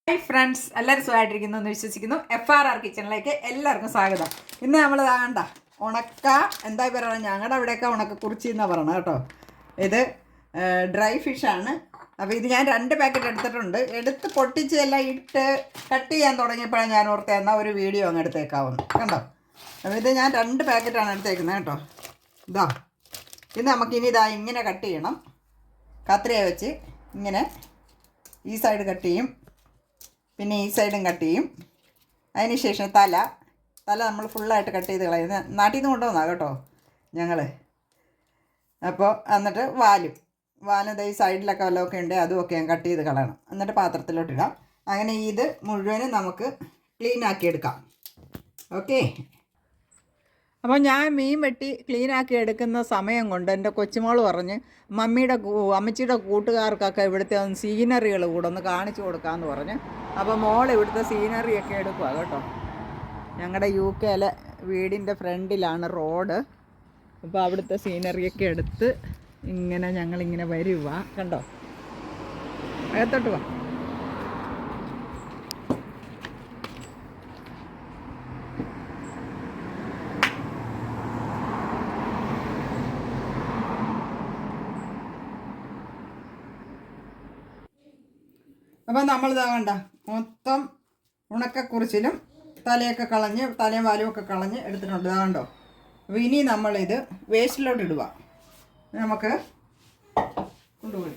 Hi friends, എല്ലാവരും സുഖമായിട്ടിരിക്കുന്നു എന്ന് വിശ്വസിക്കുന്നു. FRR കിച്ചണിലേക്ക് എല്ലാവർക്കും സ്വാഗതം. ഇന്ന് നമ്മൾ ഇതാകണ്ട ഉണക്ക എന്താ പറയുക, ഞങ്ങളുടെ അവിടെയൊക്കെ ഉണക്കക്കുറിച്ചി എന്നാണ് പറയണത് കേട്ടോ. ഇത് ഡ്രൈ ഫിഷാണ്. അപ്പോൾ ഇത് ഞാൻ 2 പാക്കറ്റ് എടുത്തിട്ടുണ്ട്. എടുത്ത് പൊട്ടിച്ച് എല്ലാം ഇട്ട് കട്ട് ചെയ്യാൻ തുടങ്ങിയപ്പോഴാണ് ഞാൻ ഓർത്ത് എന്നാൽ ഒരു വീഡിയോ അങ്ങ് എടുത്തേക്കാവുന്നു. കണ്ടോ, അപ്പോൾ ഇത് ഞാൻ 2 പാക്കറ്റാണ് എടുത്തേക്കുന്നത് കേട്ടോ. ഇതാ ഇത് നമുക്കിനി ഇതാ ഇങ്ങനെ കട്ട് ചെയ്യണം. കത്രിക വെച്ച് ഇങ്ങനെ ഈ സൈഡ് കട്ട് ചെയ്യും, പിന്നെ ഈ സൈഡും കട്ട് ചെയ്യും. അതിന് ശേഷം തല നമ്മൾ ഫുള്ളായിട്ട് കട്ട് ചെയ്ത് കളയുന്നത് നാട്ടിൽ നിന്ന് കൊണ്ടുവന്നാണ് കേട്ടോ ഞങ്ങൾ. അപ്പോൾ എന്നിട്ട് വാലും ഈ സൈഡിലൊക്കെ വല്ലതൊക്കെ ഉണ്ട്, അതുമൊക്കെ ഞാൻ കട്ട് ചെയ്ത് കളയണം. എന്നിട്ട് പാത്രത്തിലോട്ടിടാം. അങ്ങനെ ഇത് മുഴുവനും നമുക്ക് ക്ലീൻ ആക്കിയെടുക്കാം. ഓക്കെ. അപ്പോൾ ഞാൻ മീൻ വെട്ടി ക്ലീനാക്കി എടുക്കുന്ന സമയം കൊണ്ട് എൻ്റെ കൊച്ചുമോൾ പറഞ്ഞ് അമ്മച്ചിയുടെ കൂട്ടുകാർക്കൊക്കെ ഇവിടുത്തെ സീനറികൾ കൂടെ ഒന്ന് കാണിച്ചു കൊടുക്കാമെന്ന് പറഞ്ഞ്. അപ്പോൾ മോൾ ഇവിടുത്തെ സീനറിയൊക്കെ എടുക്കുക കേട്ടോ. ഞങ്ങളുടെ UK വീടിൻ്റെ ഫ്രണ്ടിലാണ് റോഡ്. അപ്പോൾ അവിടുത്തെ സീനറിയൊക്കെ എടുത്ത് ഇങ്ങനെ ഞങ്ങളിങ്ങനെ വരുക. കണ്ടോ, അകത്തോട്ട് വാ. അപ്പം നമ്മളിതാ കണ്ട മൊത്തം ഉണക്കക്കുറിച്ചിലും തലയൊക്കെ കളഞ്ഞ് തലയും വാലും ഒക്കെ കളഞ്ഞ് എടുത്തിട്ടുണ്ട്. ഇതാകണ്ടോ. അപ്പോൾ ഇനി നമ്മളിത് വേസ്റ്റിലോട്ട് ഇടുക. നമുക്ക് കൊണ്ടുപോയി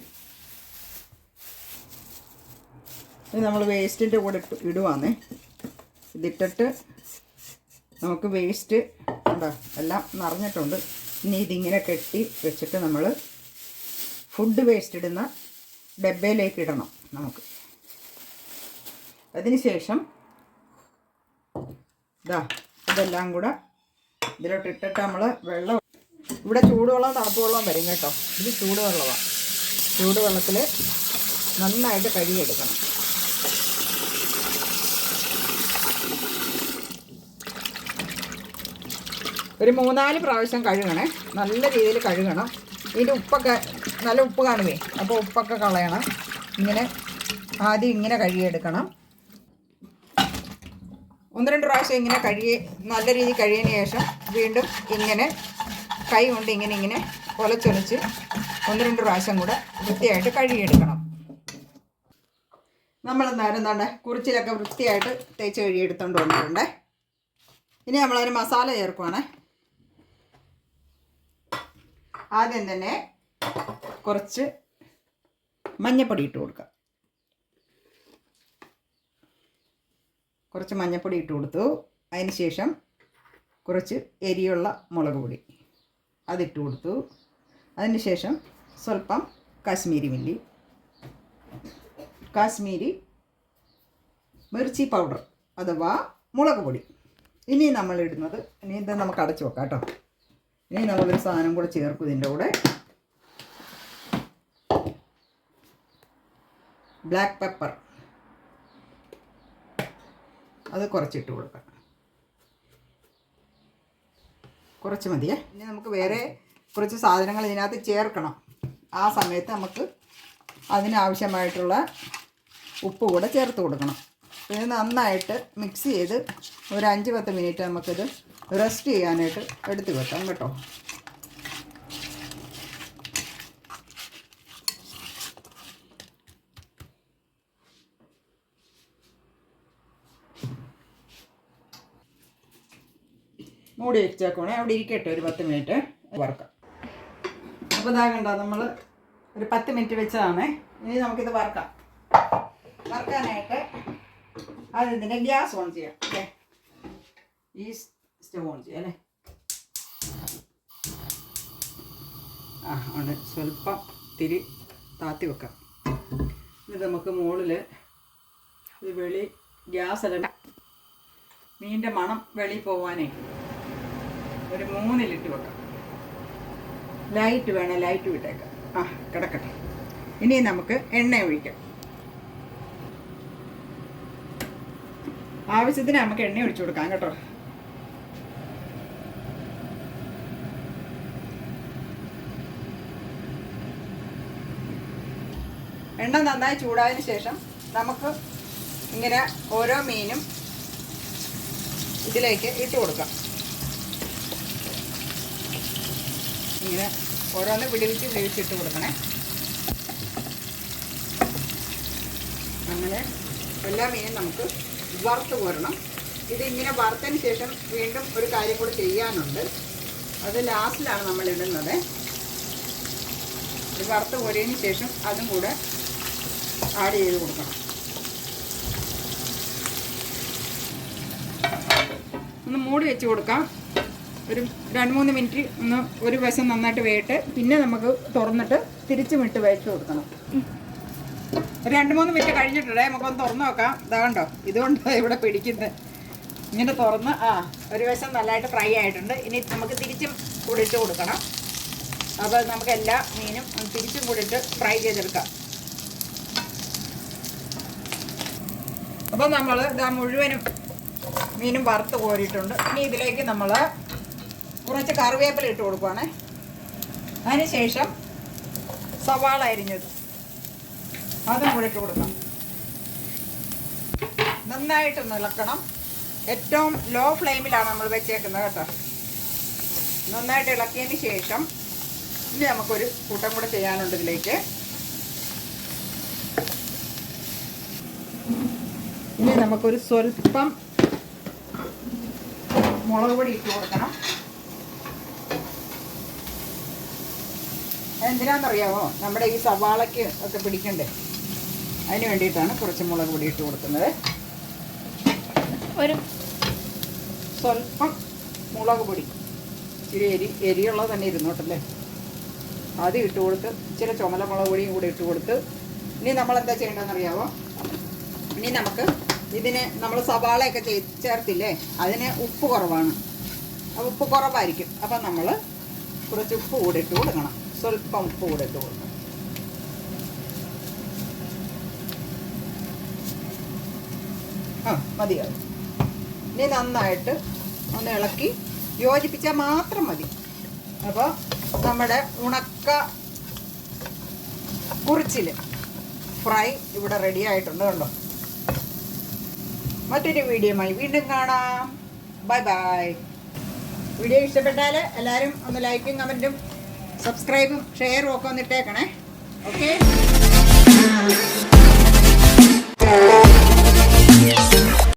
ഇത് നമ്മൾ വേസ്റ്റിൻ്റെ കൂടെ ഇടുവാന്നേ. ഇതിട്ടിട്ട് നമുക്ക് വേസ്റ്റ് ഉണ്ടോ എല്ലാം നിറഞ്ഞിട്ടുണ്ട്. ഇനി ഇതിങ്ങനെ കെട്ടി വെച്ചിട്ട് നമ്മൾ ഫുഡ് വേസ്റ്റ് ഇടുന്ന ഡബ്ബയിലേക്ക് ഇടണം നമുക്ക്. അതിനുശേഷം ഇതെല്ലാം കൂടെ ഇതിലോട്ട് ഇട്ടിട്ട് നമ്മൾ വെള്ളം, ഇവിടെ ചൂടുവെള്ളം തണുപ്പ് വെള്ളം വരും കേട്ടോ. ഇത് ചൂടുവെള്ളമാണ്. ചൂടുവെള്ളത്തിൽ നന്നായിട്ട് കഴുകിയെടുക്കണം. ഒരു 3-4 പ്രാവശ്യം കഴുകണേ. നല്ല രീതിയിൽ കഴുകണം. ഇതിൻ്റെ ഉപ്പൊക്കെ നല്ല ഉപ്പ് കാണുമേ, അപ്പോൾ ഉപ്പൊക്കെ കളയണം. ഇങ്ങനെ ആദ്യം ഇങ്ങനെ കഴുകിയെടുക്കണം. 1-2 പ്രാവശ്യം ഇങ്ങനെ നല്ല രീതിയിൽ കഴുകിയതിന് ശേഷം വീണ്ടും ഇങ്ങനെ കൈ കൊണ്ട് ഇങ്ങനെ ഒലച്ചൊലിച്ച് 1-2 പ്രാവശ്യം കൂടെ വൃത്തിയായിട്ട് കഴുകിയെടുക്കണം. നമ്മളെന്നാലും എന്താണ് കുറിച്ചിലൊക്കെ വൃത്തിയായിട്ട് തേച്ച് കഴുകിയെടുത്തോണ്ട് വന്നിട്ടുണ്ടേ. ഇനി നമ്മളതിന് മസാല ചേർക്കുവാണേ. ആദ്യം തന്നെ കുറച്ച് മഞ്ഞൾപ്പൊടി ഇട്ട് കൊടുക്കാം. കുറച്ച് മഞ്ഞൾപ്പൊടി ഇട്ട് കൊടുത്തു. അതിന് ശേഷം കുറച്ച് എരിയുള്ള മുളക് പൊടി അതിട്ട് കൊടുത്തു. അതിന് ശേഷം സ്വല്പം കാശ്മീരി മിർച്ചി പൗഡർ അഥവാ മുളക് പൊടി. ഇനി നമ്മളിടുന്നത്, ഇനി ഇത് നമുക്ക് അടച്ചു വെക്കാം കേട്ടോ. ഇനി നമ്മളൊരു സാധനം കൂടെ ചേർക്കും ഇതിൻ്റെ കൂടെ. ബ്ലാക്ക് പെപ്പർ അത് കുറച്ചിട്ട് കൊടുക്കാം. കുറച്ച് മതിയേ. ഇനി നമുക്ക് വേറെ കുറച്ച് സാധനങ്ങൾ ഇതിനകത്ത് ചേർക്കണം. ആ സമയത്ത് നമുക്ക് അതിനാവശ്യമായിട്ടുള്ള ഉപ്പ് കൂടെ ചേർത്ത് കൊടുക്കണം. ഇത് നന്നായിട്ട് മിക്സ് ചെയ്ത് ഒരു 5-10 മിനിറ്റ് നമുക്കിത് റെസ്റ്റ് ചെയ്യാനായിട്ട് എടുത്ത് വെക്കാം കേട്ടോ. മൂടി വെച്ചേക്കണേ, അവിടെ ഇരിക്കട്ടെ ഒരു 10 മിനിറ്റ് വറുക്കാം. അപ്പോൾ ഇതാകണ്ട നമ്മൾ ഒരു 10 മിനിറ്റ് വെച്ചതാണേ. ഇനി നമുക്കിത് വറുക്കാനായിട്ട് ആദ്യം ഇതിൻ്റെ ഗ്യാസ് ഓൺ ചെയ്യാം. അല്ലേ, ഈ സ്റ്റവ് ഓൺ ചെയ്യാം അല്ലേ. ആണ് സ്വല്പം തിരി താത്തി വെക്കാം. ഇത് നമുക്ക് മുകളിൽ ഇത് ഗ്യാസ് അല്ല, മീനിൻ്റെ മണം വെളിയിൽ പോവാനേ ഒരു 3 ലിറ്റ് വെക്കാം. ലൈറ്റ് വേണം, ലൈറ്റ് വിട്ടേക്കാം. കിടക്കട്ടെ. ഇനി നമുക്ക് എണ്ണ ഒഴിക്കാം. ആവശ്യത്തിന് നമുക്ക് എണ്ണ ഒഴിച്ചു കൊടുക്കാം കേട്ടോ. എണ്ണ നന്നായി ചൂടായതിന് ശേഷം നമുക്ക് ഇങ്ങനെ ഓരോ മീനും ഇതിലേക്ക് ഇട്ട് കൊടുക്കാം. ഇങ്ങനെ ഓരോന്ന് വിടിവിച്ചിട്ട് കൊടുക്കണേ. അങ്ങനെ എല്ലാ മീനും നമുക്ക് വറുത്ത് കോരണം. ഇത് ഇങ്ങനെ വറുത്തതിന് ശേഷം വീണ്ടും ഒരു കാര്യം കൂടി ചെയ്യാനുണ്ട്. അത് ലാസ്റ്റിലാണ് നമ്മൾ ഇടുന്നത്. ഇത് വറുത്ത് കോരിയതിന് ശേഷം അതും കൂടെ ആഡ് ചെയ്ത് കൊടുക്കണം. ഒന്ന് മൂടി വെച്ച് കൊടുക്കാം. ഒരു 2-3 മിനിറ്റ് ഒന്ന് ഒരു വശം നന്നായിട്ട് വേയിട്ട് പിന്നെ നമുക്ക് തുറന്നിട്ട് തിരിച്ചും ഇട്ട് വെച്ച് കൊടുക്കണം. 2-3 മിനിറ്റ് കഴിഞ്ഞിട്ടുണ്ടേ നമുക്കൊന്ന് തുറന്ന് നോക്കാം. ഇതാ കണ്ടോ, ഇതുകൊണ്ട് ഇവിടെ പിടിക്കുന്നത്. ഇങ്ങനെ തുറന്ന് ഒരു വശം നല്ലതായിട്ട് ഫ്രൈ ആയിട്ടുണ്ട്. ഇനി നമുക്ക് തിരിച്ചും കൂടി ഇട്ട് കൊടുക്കണം. അപ്പോൾ നമുക്ക് എല്ലാ മീനും തിരിച്ചും കൂടി ഇട്ട് ഫ്രൈ ചെയ്തെടുക്കാം. അപ്പോൾ നമ്മൾ ഇതാ മുഴുവനും മീനും വറുത്ത് കോരിയിട്ടുണ്ട്. ഇനി ഇതിലേക്ക് നമ്മൾ കുറച്ച് കറിവേപ്പില ഇട്ട് കൊടുക്കുവാണേ. അതിനുശേഷം സവാള അരിഞ്ഞത് അതും കൂടി ഇട്ട് കൊടുക്കാം. നന്നായിട്ടൊന്ന് ഇളക്കണം. ഏറ്റവും ലോ ഫ്ലെയിമിലാണ് നമ്മൾ വെച്ചേക്കുന്നത് കേട്ടോ. നന്നായിട്ട് ഇളക്കിയതിന് ശേഷം ഇനി നമുക്കൊരു കൂട്ടം കൂടെ ചെയ്യാനുണ്ട്. ഇതിലേക്ക് ഇനി നമുക്കൊരു സ്വല്പം മുളക് പൊടി ഇട്ട് കൊടുക്കണം. എന്തിനാണെന്നറിയാമോ? നമ്മുടെ ഈ സവാളയ്ക്ക് ഒക്കെ പിടിക്കണ്ടേ, അതിന് വേണ്ടിയിട്ടാണ് കുറച്ച് മുളക് പൊടി ഇട്ട് കൊടുക്കുന്നത്. ഒരു സ്വല്പം മുളക് പൊടി, ഇച്ചിരി എരിയുള്ളത് തന്നെ ഇരുന്നോട്ടല്ലേ, അത് ഇട്ട് കൊടുത്ത് ഇച്ചിരി ചുമല മുളക് പൊടിയും കൂടി ഇട്ട് കൊടുത്ത് ഇനി നമ്മളെന്താ ചെയ്യേണ്ടതെന്നറിയാമോ? ഇനി നമുക്ക് ഇതിന് നമ്മൾ സവാളയൊക്കെ ചേർത്തില്ലേ, അതിന് ഉപ്പ് കുറവാണ്. ഉപ്പ് കുറവായിരിക്കും. അപ്പം നമ്മൾ കുറച്ച് ഉപ്പ് കൂടി ഇട്ട് കൊടുക്കണം. സ്വല്പം ഉപ്പ് കൂടി ഇട്ട് കൊടുക്കണം. മതിയാവും. ഇനി നന്നായിട്ട് ഒന്ന് ഇളക്കി യോജിപ്പിച്ചാൽ മാത്രം മതി. അപ്പോൾ നമ്മുടെ ഉണക്ക കുറിച്ചിൽ ഫ്രൈ ഇവിടെ റെഡി ആയിട്ടുണ്ട്. കണ്ടോ? മറ്റൊരു വീഡിയോയുമായി വീണ്ടും കാണാം. Bye bye. വീഡിയോ ഇഷ്ടപ്പെട്ടാൽ എല്ലാവരും ഒന്ന് ലൈക്കും കമൻറ്റും സബ്സ്ക്രൈബും ഷെയറും ഒക്കെ ഒന്ന് ഇട്ടേക്കണേ. ഓക്കെ.